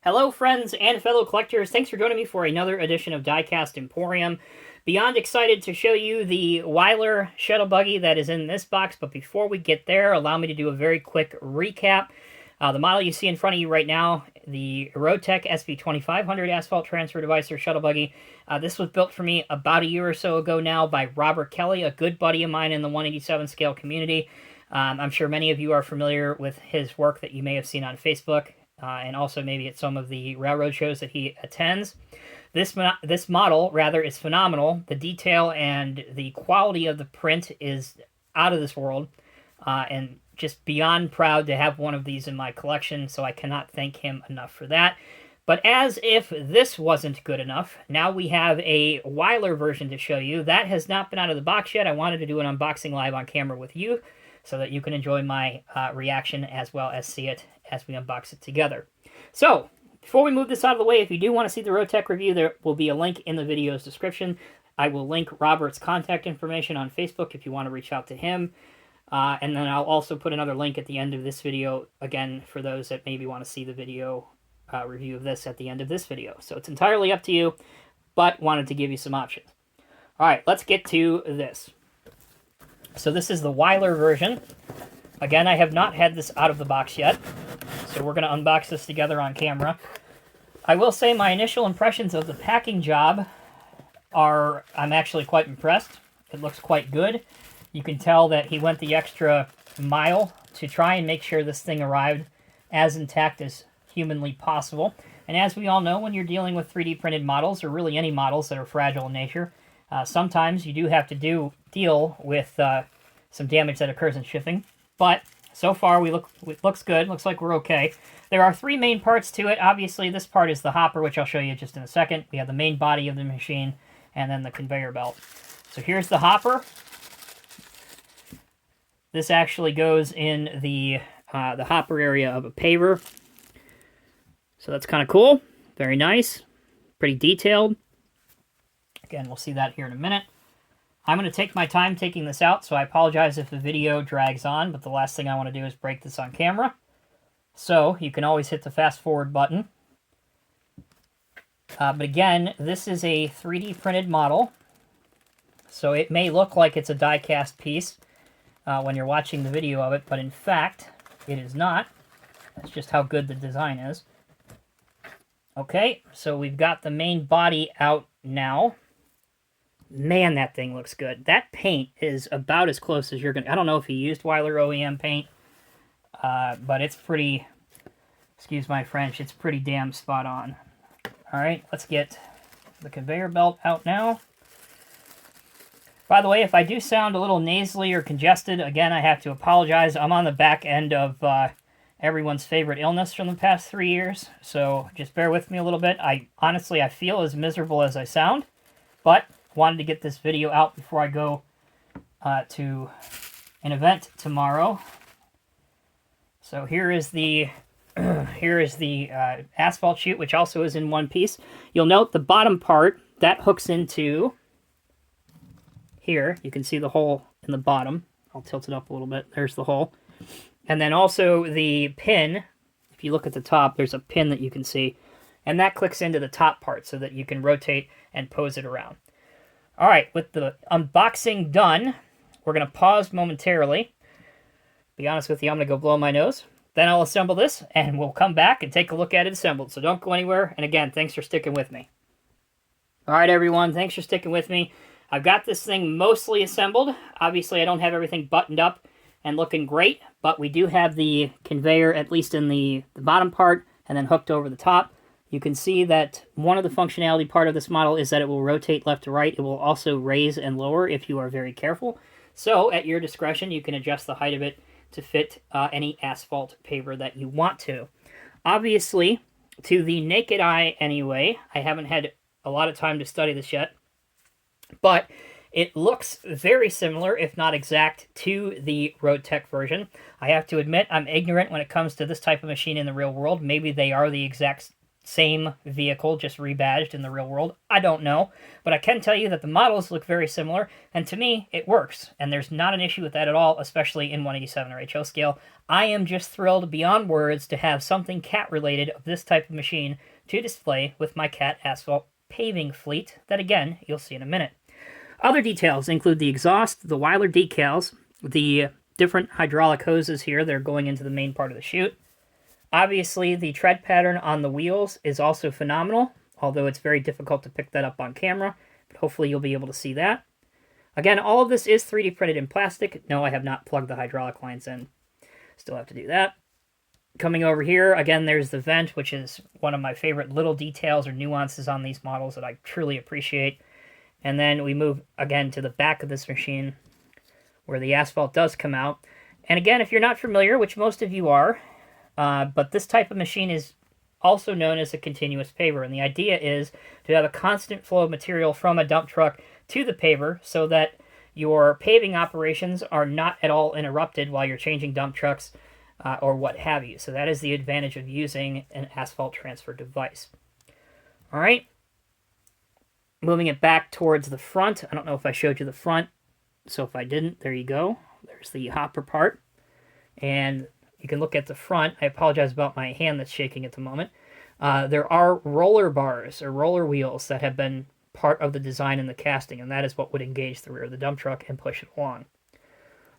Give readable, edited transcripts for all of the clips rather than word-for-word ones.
Hello, friends and fellow collectors. Thanks for joining me for another edition of Diecast Emporium. Beyond excited to show you the Weiler Shuttle Buggy that is in this box, but before we get there, allow me to do a very quick recap. The model you see in front of you right now, the Rotec SV2500 Asphalt Transfer Device or Shuttle Buggy. This was built for me about a year or so ago now by Robert Kelly, a good buddy of mine in the 187 scale community. I'm sure many of you are familiar with his work that you may have seen on Facebook. And also maybe at some of the railroad shows that he attends. This model, rather, is phenomenal. The detail and the quality of the print is out of this world, and just beyond proud to have one of these in my collection, so I cannot thank him enough for that. But as if this wasn't good enough, now we have a Weiler version to show you. That has not been out of the box yet. I wanted to do an unboxing live on camera with you, so that you can enjoy my reaction as well as see it as we unbox it together. So, before we move this out of the way, if you do want to see the Rotec review, there will be a link in the video's description. I will link Robert's contact information on Facebook if you want to reach out to him. And then I'll also put another link at the end of this video, again, for those that maybe want to see the video review of this at the end of this video. So it's entirely up to you, but wanted to give you some options. All right, let's get to this. So this is the Weiler version. Again, I have not had this out of the box yet, so we're going to unbox this together on camera. I will say my initial impressions of the packing job are, I'm actually quite impressed. It looks quite good. You can tell that he went the extra mile to try and make sure this thing arrived as intact as humanly possible. And as we all know, when you're dealing with 3D printed models, or really any models that are fragile in nature, sometimes you do have to deal with some damage that occurs in shipping. But so far, it looks good. Looks like we're okay. There are three main parts to it. Obviously, this part is the hopper, which I'll show you just in a second. We have the main body of the machine, and then the conveyor belt. So here's the hopper. This actually goes in the hopper area of a paver. So that's kind of cool. Very nice. Pretty detailed. Again, we'll see that here in a minute. I'm going to take my time taking this out, so I apologize if the video drags on, but the last thing I want to do is break this on camera. So, you can always hit the fast forward button. But again, this is a 3D printed model, so it may look like it's a die-cast piece when you're watching the video of it, but in fact, it is not. That's just how good the design is. Okay, so we've got the main body out now. Man, that thing looks good. That paint is about as close as you're going to... I don't know if he used Weiler OEM paint, but it's pretty... Excuse my French, it's pretty damn spot on. Alright, let's get the conveyor belt out now. By the way, if I do sound a little nasally or congested, again, I have to apologize. I'm on the back end of everyone's favorite illness from the past 3 years, so just bear with me a little bit. Honestly, I feel as miserable as I sound, but wanted to get this video out before I go to an event tomorrow. So here is the asphalt chute, which also is in one piece. You'll note the bottom part that hooks into here. You can see the hole in the bottom. I'll tilt it up a little bit. There's the hole. And then also the pin. If you look at the top, there's a pin that you can see, and that clicks into the top part so that you can rotate and pose it around. All right, with the unboxing done, we're going to pause momentarily. Be honest with you, I'm going to go blow my nose. Then I'll assemble this, and we'll come back and take a look at it assembled. So don't go anywhere. And again, thanks for sticking with me. All right, everyone, thanks for sticking with me. I've got this thing mostly assembled. Obviously, I don't have everything buttoned up and looking great, but we do have the conveyor, at least in the bottom part, and then hooked over the top. You can see that one of the functionality part of this model is that it will rotate left to right. It will also raise and lower if you are very careful. So, at your discretion, you can adjust the height of it to fit any asphalt paver that you want to. Obviously, to the naked eye anyway, I haven't had a lot of time to study this yet, but it looks very similar, if not exact, to the Rotec version. I have to admit, I'm ignorant when it comes to this type of machine in the real world. Maybe they are the exact same vehicle, just rebadged in the real world. I don't know, but I can tell you that the models look very similar, and to me, it works, and there's not an issue with that at all, especially in 187 or HO scale. I am just thrilled beyond words to have something cat-related of this type of machine to display with my cat asphalt paving fleet that, again, you'll see in a minute. Other details include the exhaust, the Weiler decals, the different hydraulic hoses here that are going into the main part of the chute. Obviously, the tread pattern on the wheels is also phenomenal, although it's very difficult to pick that up on camera, but hopefully you'll be able to see that. Again, all of this is 3D printed in plastic. No, I have not plugged the hydraulic lines in. Still have to do that. Coming over here, again, there's the vent, which is one of my favorite little details or nuances on these models that I truly appreciate. And then we move, again, to the back of this machine, where the asphalt does come out. And again, if you're not familiar, which most of you are, but this type of machine is also known as a continuous paver, and the idea is to have a constant flow of material from a dump truck to the paver so that your paving operations are not at all interrupted while you're changing dump trucks or what have you. So that is the advantage of using an asphalt transfer device. All right, moving it back towards the front. I don't know if I showed you the front, so if I didn't, there you go. There's the hopper part, and you can look at the front. I apologize about my hand that's shaking at the moment. There are roller bars or roller wheels that have been part of the design and the casting, and that is what would engage the rear of the dump truck and push it along.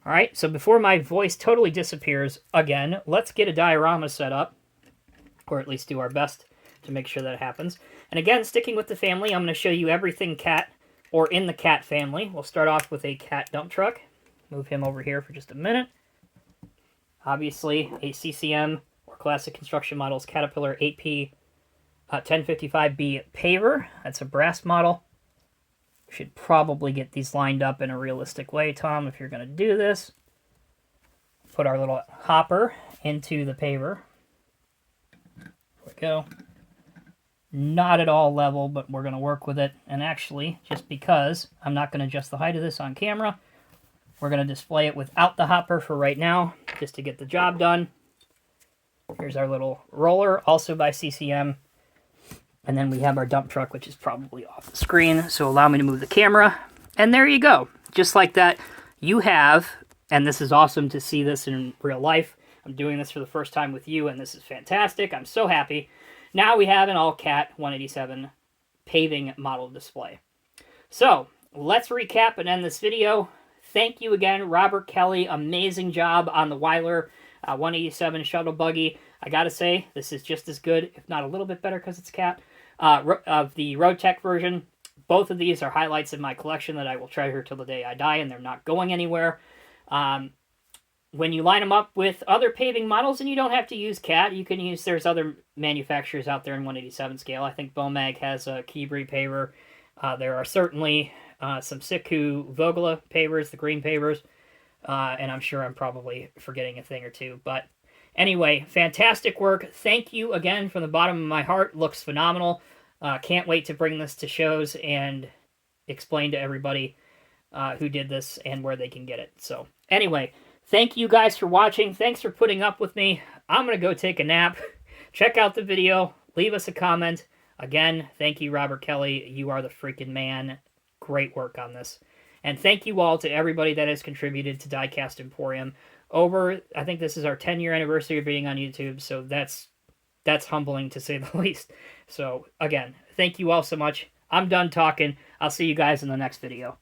All right, so before my voice totally disappears again, let's get a diorama set up, or at least do our best to make sure that happens. And again, sticking with the family, I'm going to show you everything cat, or in the cat family. We'll start off with a cat dump truck. Move him over here for just a minute. Obviously, a CCM, or Classic Construction Models Caterpillar 8P1055B paver. That's a brass model. Should probably get these lined up in a realistic way, Tom, if you're going to do this. Put our little hopper into the paver. There we go. Not at all level, but we're going to work with it. And actually, just because I'm not going to adjust the height of this on camera, we're going to display it without the hopper for right now, just to get the job done. Here's our little roller, also by CCM. And then we have our dump truck, which is probably off the screen, so allow me to move the camera. And there you go. Just like that, you have, and this is awesome to see this in real life. I'm doing this for the first time with you, and this is fantastic. I'm so happy. Now we have an all-cat 187 paving model display. So, let's recap and end this video. Thank you again, Robert Kelly. Amazing job on the Weiler 187 Shuttle Buggy. I gotta say, this is just as good, if not a little bit better because it's cat, of the Road Tech version. Both of these are highlights in my collection that I will treasure till the day I die, and they're not going anywhere. When you line them up with other paving models, and you don't have to use cat, you can use, there's other manufacturers out there in 187 scale. I think Bomag has a Keebri paver. There are certainly some Siku Vogela pavers, the green pavers, and I'm sure I'm probably forgetting a thing or two. But anyway, fantastic work. Thank you again from the bottom of my heart. Looks phenomenal. Can't wait to bring this to shows and explain to everybody who did this and where they can get it. So anyway, thank you guys for watching. Thanks for putting up with me. I'm going to go take a nap. Check out the video. Leave us a comment. Again, thank you, Robert Kelly. You are the freaking man. Great work on this. And thank you all to everybody that has contributed to Diecast Emporium. I think this is our 10-year anniversary of being on YouTube, so that's humbling to say the least. So, again, thank you all so much. I'm done talking. I'll see you guys in the next video.